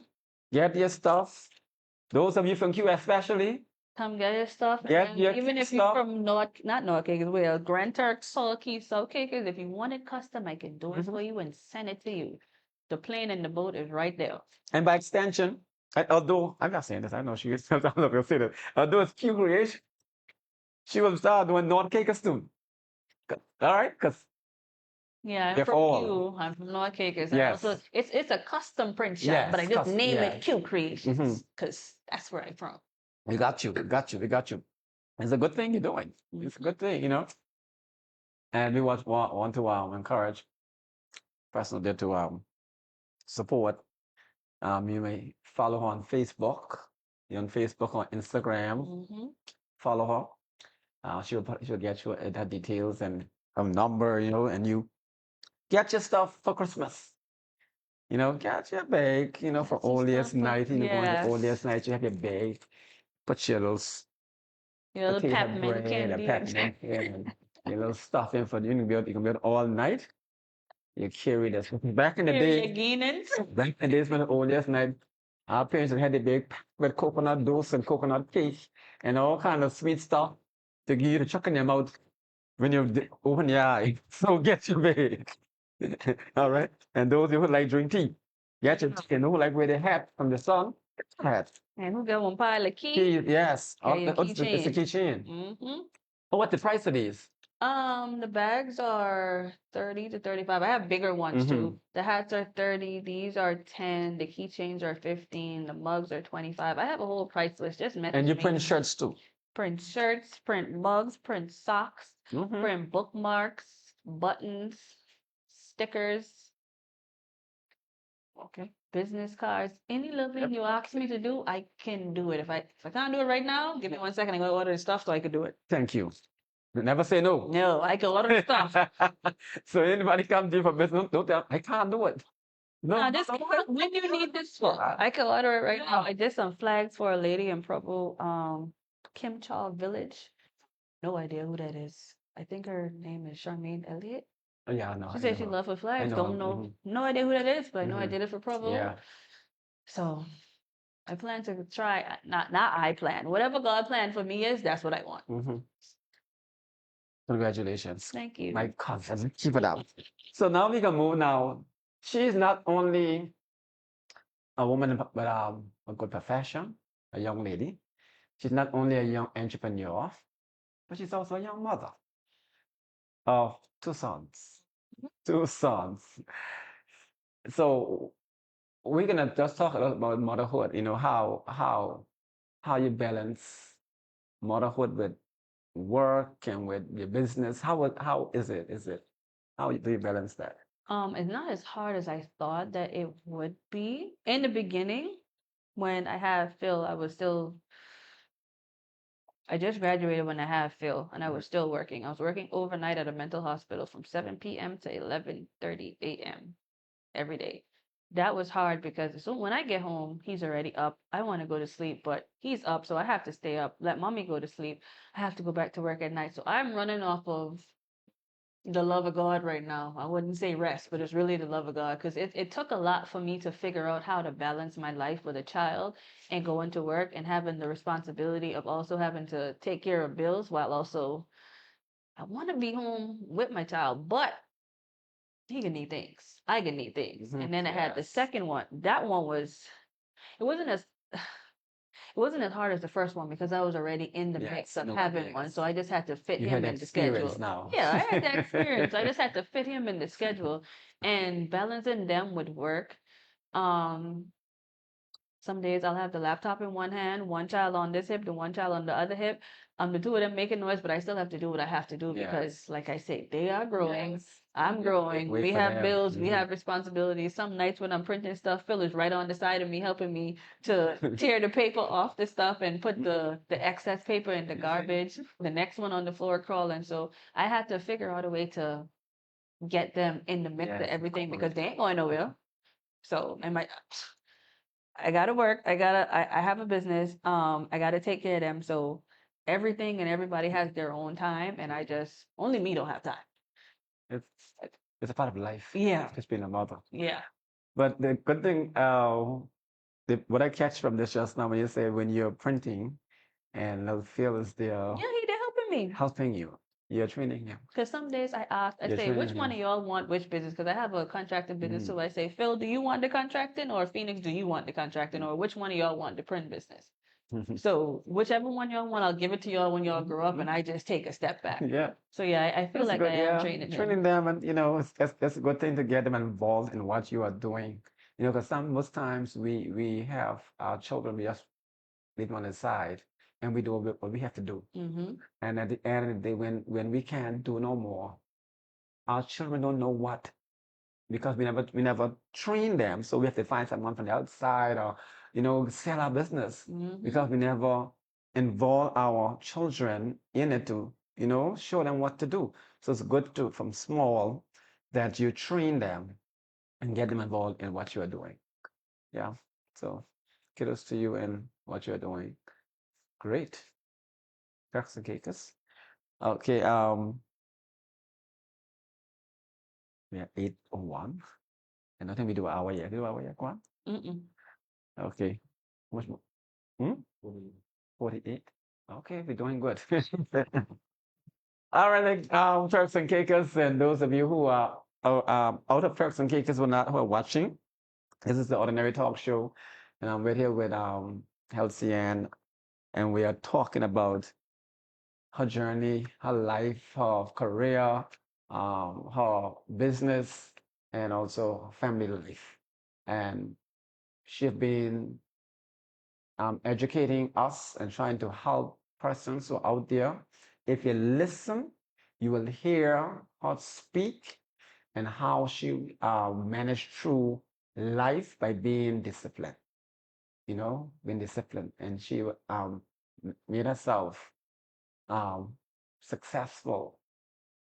Get your stuff. Those of you from Q especially, come get your stuff. get And your even if stuff. you're from not North Caicos, well, Grand Turk, South Caicos, if you want it custom, I can do it for you and send it to you. The plane and the boat is right there. And by extension, although I'm not saying this, I know she is, I'm not going to say this. Although it's Q Creation, she will start doing North Caicos soon. All right? Because Yeah, I'm they're from all. Q. I'm from North Caicos. And Yes. also, it's a custom print shop, Yes, but I just name yeah. it Q Creations because that's where I'm from. We got you. We got you. We got you. It's a good thing you're doing. It's a good thing, And we want to encourage personal there to support. You may follow her on Facebook. You're on Facebook or Instagram. Follow her. She'll get you the details and a number, and you get your stuff for Christmas. Get your bag, for That's your earliest stuff for night, going to earliest yes. night, you have your bag, put your little Your little potato peppermint bread, a candy and peppermint, and your little stuffing for you can build all night. You carry this. Back in the carry your day, Guinness. back in the days when the earliest night, our parents had the big pack with coconut dose and coconut cake and all kind of sweet stuff to give you to chuck in your mouth when you open your eye. So get your bag. All right. And those who like drink tea, get your tea. And who like wear the hat from the sun, hat. And who got one pile of key? Key, yes. Carry your It's a keychain. keychain. Mm-hmm. Oh, what the price of these? The bags are 30 to 35. I have bigger ones Mm-hmm. too. The hats are 30, these are 10, the keychains are 15, the mugs are 25. I have a whole price list. Just And message you me. print shirts too. Print shirts, print mugs, print socks, Mm-hmm. print bookmarks, buttons, stickers, Okay. business cards. Any little thing you ask me to do, I can do it. If I can't do it right now, give me 1 second. I go order the stuff so I can do it. Thank you. Never say no. No, I can order the stuff. So anybody come to you for business, don't tell, I can't do it. No, No, just when you need this for, I can order it right now. I did some flags for a lady in Provo, Kim Chaw Village. No idea who that is. I think her name is Charmaine Elliott. yeah, no, She I said she know. loved her I flags. know. Don't know, no idea who that is, but I know I Mhm. did it for Provo. Yeah. So I plan to try. Not I plan. Whatever God planned for me is, that's what I want. Mm-hmm. Congratulations. Thank you. My cousin, keep it up. So now we can move now. She is not only a woman, but a good profession, a young lady. She's not only a young entrepreneur, but she's also a young mother of two sons. Two sons. So we're gonna just talk a lot about motherhood. How you balance motherhood with work and with your business. How is it? How do you balance that? It's not as hard as I thought that it would be. In the beginning, when I had Phil, I just graduated when I had Phil, and I was still working. I was working overnight at a mental hospital from 7 p.m. to 11:30 a.m. every day. That was hard because so when I get home, he's already up. I want to go to sleep, but he's up, so I have to stay up, let mommy go to sleep. I have to go back to work at night. So I'm running off of the love of God right now. I wouldn't say rest, but it's really the love of God because it took a lot for me to figure out how to balance my life with a child and going to work and having the responsibility of also having to take care of bills while also I want to be home with my child, but he can need things. I can need things. Mhm. And then I had the Yes. second one. That one was it wasn't as it wasn't as hard as the first one because I was already in the mix Yes. of No, having one. yes. So I just had to fit You him had in the experience schedule. now. Yeah, I had the experience. I just had to fit him in the schedule and balancing them with work. Um, some days I'll have the laptop in one hand, one child on this hip, and one child on the other hip. The two of them making noise, but I still have to do what I have to do Yes. because, like I say, they are growing. Yes. I'm growing. Wait We for have them. bills. We Mhm. have responsibilities. Some nights when I'm printing stuff, Phil is right on the side of me, helping me to tear the paper off the stuff and put the excess paper in the garbage. The next one on the floor crawling. So I had to figure out a way to get them in the mix of Yes, everything because correct. they ain't going nowhere. So, I gotta work. I have a business. I gotta take care of them. So everything and everybody has their own time, and I just only me don't have time. It's it's a part of life. Yeah, Just being a mother. yeah. But the good thing, what I catch from this just now when you say when you're printing and they'll feel is they're Yeah, they're helping me. helping you. You're training him. Because some days I ask, I You're say, which training one him. of y'all want which business? Because I have a contracting business Mm. too. I say, Phil, do you want the contracting, or Phoenix, do you want the contracting, or which one of y'all want the print business? So whichever one y'all want, I'll give it to y'all when y'all grow up, and I just take a step back. Yeah. So yeah, I feel That's like good. I am Yeah, training him. training them, and that's a good thing to get them involved in what you are doing. Because most times we have our children, we just leave them on the side, and we do what we have to do. Mm-hmm. And at the end of the day, when we can't do no more, our children don't know what because we never train them. So we have to find someone from the outside or sell our business Mm-hmm. because we never involve our children in it to show them what to do. So it's good to, from small, that you train them and get them involved in what you are doing. Yeah. So kudos to you and what you're doing. Great. Turks and caicos. Okay. We are 8:01. And I think we do an hour yet. Do an hour yet, Kwan? Mm-mm. Okay. Much more? Hmm? 48. Okay, we're doing good. All right, like, Turks and Caicos, and those of you who are out of Turks and Caicos who are watching, this is the Ordinary Talk Show, and I'm right here with Helcyann, and we are talking about her journey, her life, her career, her business, and also family life. And she's been educating us and trying to help persons who are out there. If you listen, you will hear her speak and how she managed through life by being disciplined, being disciplined. And she made herself um, successful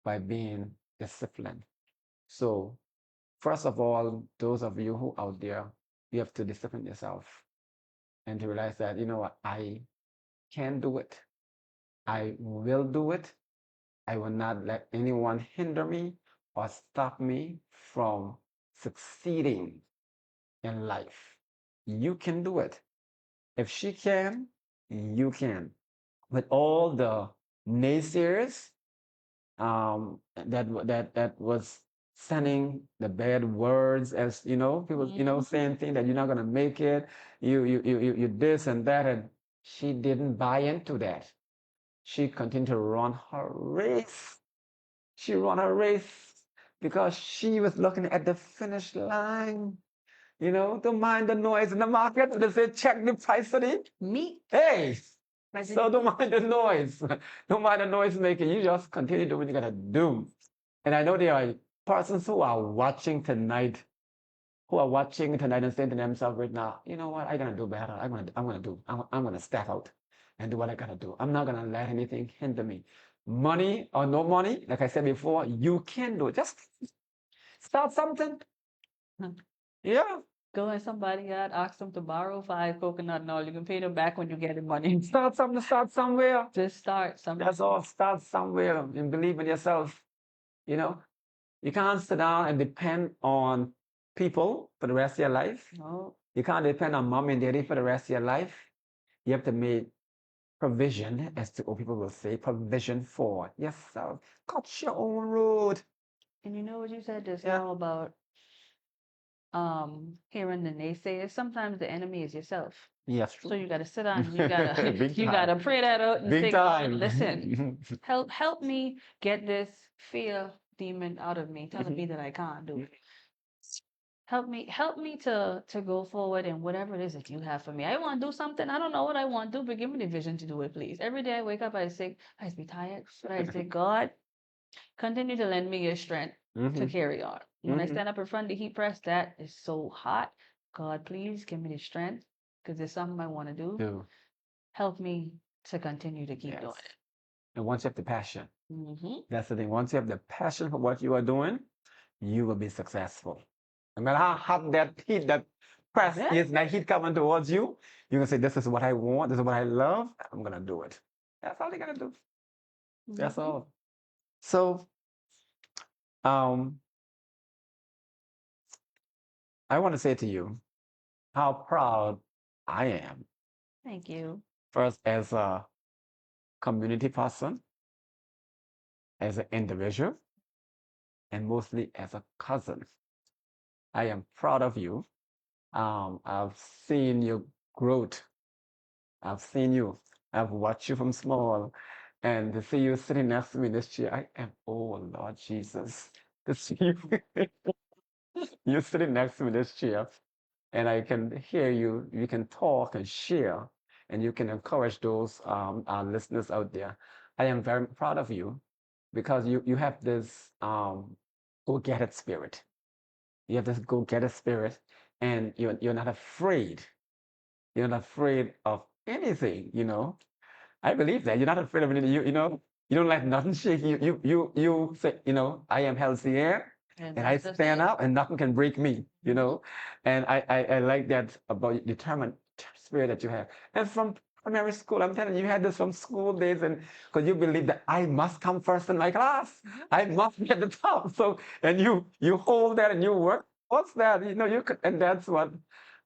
by being disciplined. So, first of all, those of you who out there, you have to discipline yourself and to realize that, you know what, I can do it. I will do it. I will not let anyone hinder me or stop me from succeeding in life. You can do it. If she can, you can. With all the naysayers that was sending the bad words, as people saying things that you're not gonna make it, you this and that, and she didn't buy into that. She continued to run her race. She ran her race because she was looking at the finish line. Don't mind the noise in the market. They say check the price of it. Me. Hey, so don't mind the noise. Don't mind the noise making. You just continue doing what you gotta do. And I know there are persons who are watching tonight, and saying to themselves right now, you know what, I'm gonna do better. I'm gonna step out and do what I gotta do. I'm not gonna let anything hinder me. Money or no money, like I said before, you can do it. Just start something. Yeah. Go in somebody yard, ask them to borrow 5 coconut and all. You can pay them back when you get the money. Start something, start somewhere. Just start something. That's all. Start somewhere and believe in yourself. You know, you can't sit down and depend on people for the rest of your life. No. You can't depend on mom and daddy for the rest of your life. You have to make provision, as the old people will say, provision for yourself. Cut your own road. And you know what you said just Yeah. now about hearing the naysayers? Sometimes the enemy is yourself. Yes, So true. you gotta sit down and you gotta Big you time. gotta pray that out and Big say, God, time. listen, help me get this fear demon out of me, telling me that I can't do it. Help me to go forward in whatever it is that you have for me. I want to do something. I don't know what I want to do, but give me the vision to do it, please. Every day I wake up, I say, I be tired, but I say, God, continue to lend me your strength to carry on. When I stand up in front of the heat press, that is so hot. God, please give me the strength because there's something I want to do. Do. Help me to continue to keep doing Yes. it. And once you have the passion, Mm-hmm. that's the thing. Once you have the passion for what you are doing, you will be successful. No matter how hot that press Yeah. is, that heat coming towards you, you can say, this is what I want, this is what I love, I'm gonna do it. That's all you gotta do. That's Mm-hmm. all. So, um, I want to say to you how proud I am, Thank you. first as a community person, as an individual, and mostly as a cousin. I am proud of you. I've seen your growth. I've seen you. I've watched you from small. And to see you sitting next to me this year, oh Lord Jesus, to see you sitting next to me this year, and I can hear you, you can talk and share, and you can encourage those our listeners out there. I am very proud of you because you have this go-getter spirit. You have this go-getter spirit, and you're not afraid. You're not afraid of anything. I believe that you're not afraid of anything. You don't let nothing shake you. You say, I am Helcyann, And and I that's just stand it. up, and nothing can break me. And I like that about determined spirit that you have. And from primary school, I'm telling you, you had this from school days, and because you believe that I must come first in my class, I must be at the top. So, and you hold that and you work. What's that? You could, and that's what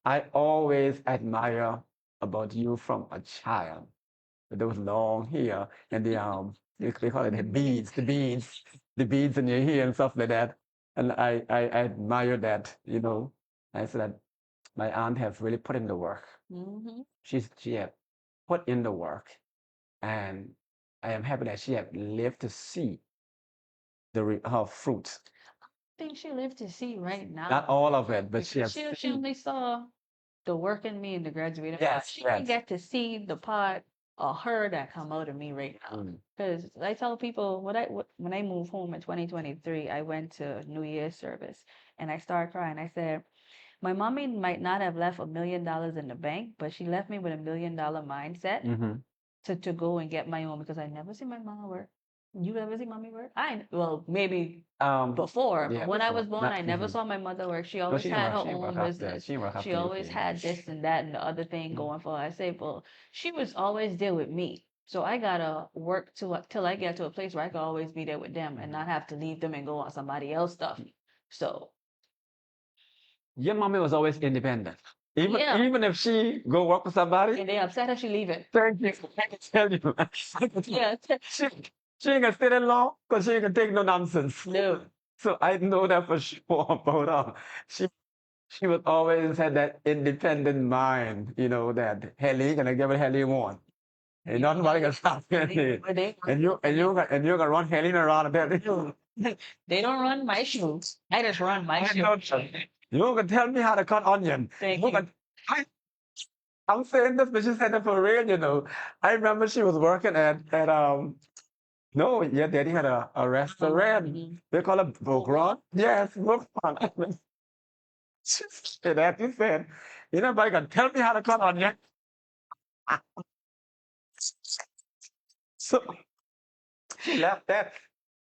I always admire about you from a child. With those long hair and they call it the beads in your hair and stuff like that. And I admire that. I said that my aunt has really put in the work. Mm-hmm. She had put in the work, and I am happy that she had lived to see her fruits. I think she lived to see right now. Not all of it, but she Because has she seen. only saw the work in me and the graduating part. Yes, She didn't yes. get to see the part of her that come out of me right now. Mm. Because I tell people when I moved home in 2023, I went to New Year's service and I started crying. I said, my mommy might not have left $1 million in the bank, but she left me with $1 million mindset Mm-hmm. to go and get my own because I never see my mama work. You ever see mommy work? Well, maybe before, but Yeah, when I before. was born, Not, I never saw my mother work. She No, always she didn't had work. her She didn't work own after. business. She didn't work She after you always came. had this and that and the other thing going for her. I say, well, she was always there with me. So I gotta work till I get to a place where I can always be there with them and not have to leave them and go on somebody else stuff. So Your mommy was always independent. yeah, Even if she go work for somebody, and they upset her, she leaving. thank you. I can tell you. I can tell Yeah, she, she ain't gonna stay that long because she ain't gonna take no nonsense. no. So I know that for sure about her. She she would always had that independent mind, that Helly gonna give it Helly want. And You know, nobody can stop Helly. And you're gonna run Helly around a bit. they don't run my shoes. I just run my I shoes. don't. You're gonna tell me how to cut onion. Thank You're you. gonna, I, I'm saying this, but she said it for real. I remember she was working at no, yeah, daddy had a restaurant. Mhm. They call it Bogran. Yes, Bogran. She said that. She said, nobody can tell me how to cut onion. So she left that.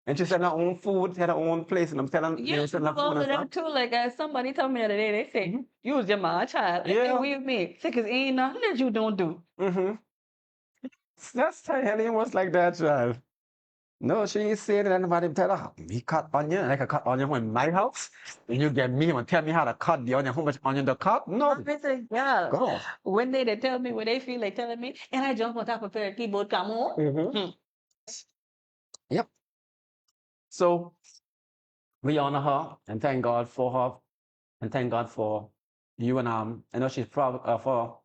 And she said her own food, had her own place, and I'm telling Yeah, selling you her food over and there stuff. too. Like somebody told me the other day, they say you was your mom child. I say, Yeah. what you mean? Say, cause ain't nothing that you don't do. Mm-hmm. That's how Helen was like that, child. No, she said that anybody tell her, me cut onion, and I can cut onion in my house. And you get me and tell me how to cut the onion, how much onion to cut? No. I say, yeah. Go. When they tell me what they feel like telling me, and I jump on top of a keyboard, come on. Mm-hmm. Yep. So we honor her and thank God for her and thank God for you and I know she's proud for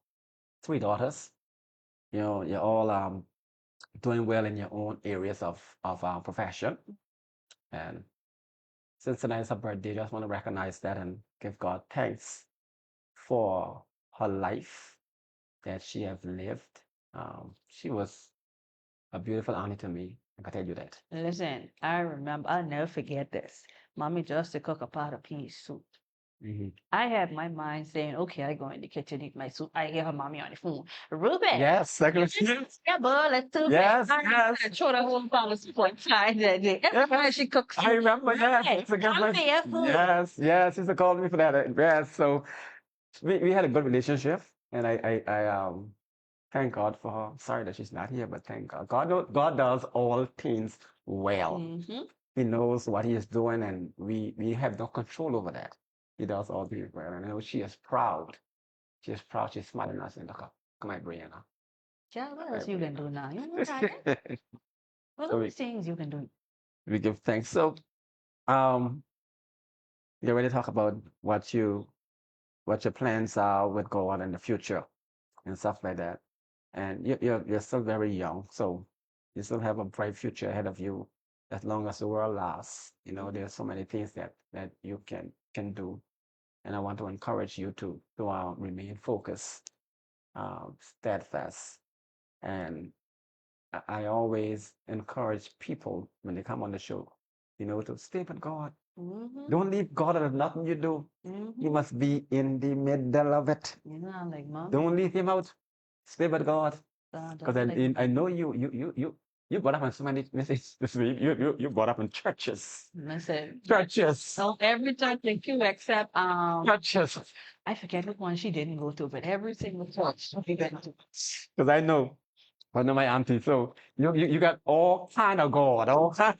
3 daughters. You're all doing well in your own areas of profession. And since tonight is her birthday, just want to recognize that and give God thanks for her life that she has lived. She was a beautiful auntie to me. I can tell you that. Listen, I remember, I'll never forget this. Mommy just to cook a pot of pea soup. Mm-hmm. I had my mind saying, okay, I go in the kitchen, eat my soup. I hear her mommy on the phone. Ruben, Yes, I can see it. yeah, boy, let's do it. Yes, I yes. throw the whole pot of soup on time that day. Every time she cooks I soup, remember, yes. Ruben, It's a good I'm one. there food. Yes, she used to call me for that. Yes, so we had a good relationship, and I thank God for her. Sorry that she's not here, but thank God. God does all things well. Mm-hmm. He knows what he is doing, and we have no control over that. He does all things well, and I know she is proud. She is proud. She's smiling at us and look up, my brain. Yeah, what else you can do now? You know that? What So are these things you can do? we give thanks. So um, we already talk about what your plans are with God in the future and stuff like that. And you're still very young, so you still have a bright future ahead of you as long as the world lasts. There's so many things that you can do, and I want to encourage you to remain focused, steadfast, and I always encourage people when they come on the show, to stay with God. Mm-hmm. Don't leave God out of nothing you do. Mm-hmm. You must be in the middle of it. I'm like, Mom, Don't leave him out. Stay with God. Because like, I know you You brought up in so many this week. You brought up in churches. Listen, Churches. so every church in Q except Churches. I forget which one she didn't go to, but every single church she went to. Because I know my auntie. So you got all kind of God, all kind.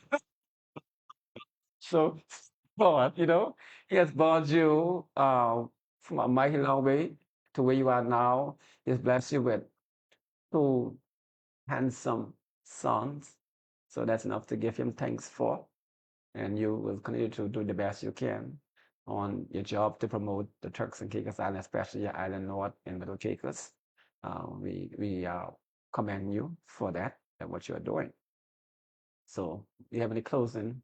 So God, He has brought you from a mighty long way to where you are now. He's blessed you with two handsome sons. So that's enough to give Him thanks for. And you will continue to do the best you can on your job to promote the Turks and Caicos Island, especially your island north and middle Caicos. We commend you for that and what you are doing. So, do you have any closing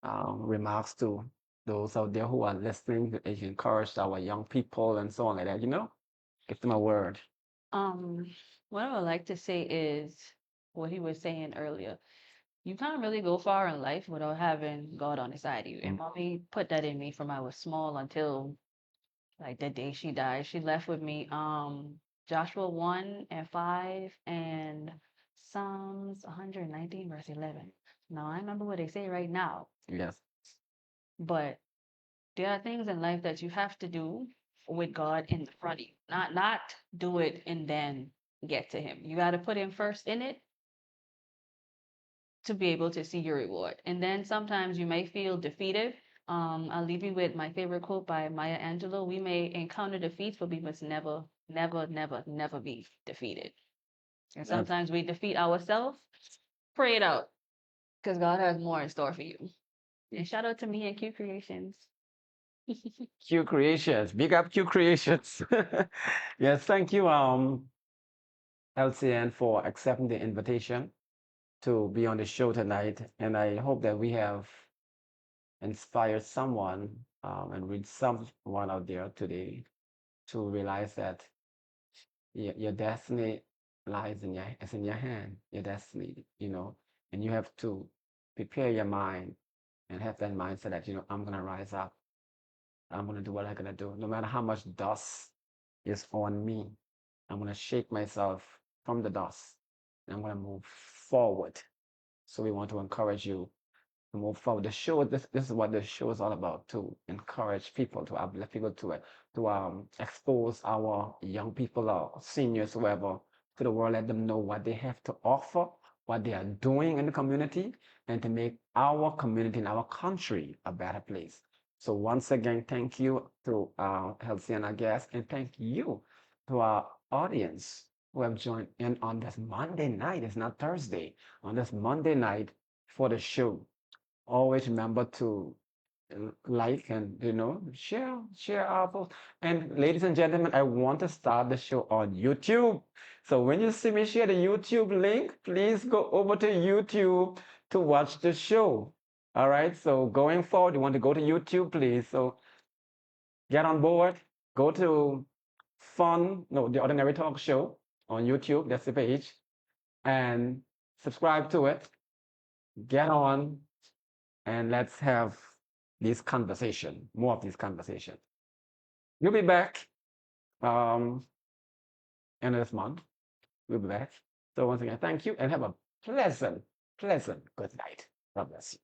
remarks to those out there who are listening to encourage our young people and so on like that? Give them a word. Um, what I would like to say is what he was saying earlier. You can't really go far in life without having God on the side of you. And mommy put that in me from I was small until like the day she died. She left with me Joshua 1 and 5 and Psalms 119 verse 11. Now I remember what they say right now, Yes. but there are things in life that you have to do with God in the front of you. Not do it and then get to him. You got to put him first in it to be able to see your reward. And then sometimes you may feel defeated. I'll leave you with my favorite quote by Maya Angelou. We may encounter defeats, but we must never, never, never, never be defeated. And sometimes we defeat ourselves. Pray it out, because God has more in store for you. And shout out to me and Q Creations. Q Creations. Big up Q Creations. Yes, thank you, Helcyann, for accepting the invitation to be on the show tonight. And I hope that we have inspired someone and reached someone out there today to realize that your destiny lies is in your hand, your destiny, and you have to prepare your mind and have that mindset that, I'm gonna rise up. I'm gonna do what I'm gonna do. No matter how much dust is on me, I'm gonna shake myself from the dust and I'm gonna move forward. So we want to encourage you to move forward. This is what the show is all about, to encourage people, to uplift people, to expose our young people or seniors, whoever, to the world, let them know what they have to offer, what they are doing in the community, and to make our community and our country a better place. So once again, thank you to Helcyann, our guest, and thank you to our audience who have joined in on this Monday night. It's not Thursday. On this Monday night for the show. Always remember to like and share our post. And ladies and gentlemen, I want to start the show on YouTube. So when you see me share the YouTube link, please go over to YouTube to watch the show. All right. So going forward, you want to go to YouTube, please. So get on board. Go to the Ordinary Talk Show on YouTube. That's the page, and subscribe to it. Get on and let's have this conversation, more of this conversation. We'll be back end of this month. We'll be back. So once again, thank you and have a pleasant good night. God bless you.